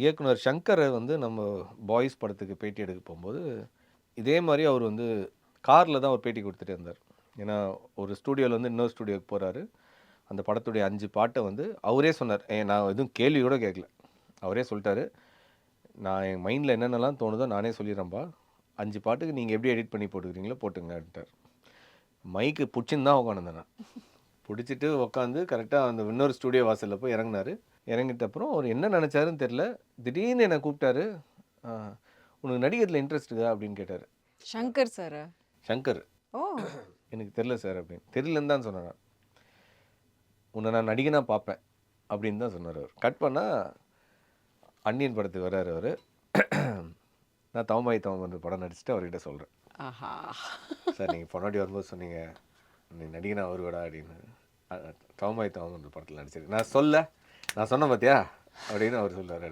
இயக்குனர் சங்கர் வந்து நம்ம பாய்ஸ் படத்துக்கு பேட்டி எடுக்க போகும்போது, இதே மாரி அவர் வந்து கார்ல தான் ஒரு பேட்டி குடுத்துட்டே இருந்தார். ஏன்னா, ஒரு ஸ்டூடியோலேருந்து இன்னொரு ஸ்டூடியோக்கு போறாரு. அந்த படத்துடைய 5 பாட்ட வந்து அவரே சொன்னார். நான் எதுவும் கேள்வி கூட கேட்கல. அவரே சொல்ட்டாரு. "நான் என் மைண்ட்ல என்னென்னலாம் தோணுதோ நானே சொல்லிர்றேன்ப்பா. 5 பாட்டுக்கு நீங்க எப்படி எடிட் பண்ணி போட்டுக்கிறீங்களோ போட்டுக்கங்கன்ட்டார்." மைக்கு புடிச்சுன்னு தான் உட்காந்துருந்தேன் நான். புடிச்சிட்டு உட்காந்து கரெக்ட்டா அந்த இன்னொரு ஸ்டூடியோ வாசல்ல போய் இறங்குனாரு. இறங்கிட்ட அப்புறம் அவரு என்ன நெனச்சாருன்னு தெரியல. திடீர்னு என்ன கூப்பிட்டாரு. "அ உனக்கு நடிக்கிறதுல இன்ட்ரெஸ்ட் இருக்கா?" அப்படின்னு கேட்டாரு. சங்கர் சாரா? "சங்கர்." ஓ! "எனக்கு தெரியல சார்" அப்படின்னு. "தெரியலன்னு தான் சொன்னேன் நான். உன்ன நான் நடிகனா பார்ப்பேன்." அப்படின்னு தான் சொன்னாரு அவரு. கட் பண்ணா அந்நியன் படத்துக்கு வராரு அவரு. நான் தவமாய் தவம் படம் நடிச்சுட்டு அவர்கிட்ட சொல்றேன். ஆஹா! "சார் நீங்க பொன்னாடி வரும்போது சொன்னீங்க, நீ நடிகனா வருவடா" அப்படின்னு. தவமாய் தவம் படத்துல நடிச்சிருக்கேன். நான் சொன்னேன் பாத்தியா? அப்படின்னு அவர் சொல்றாரு.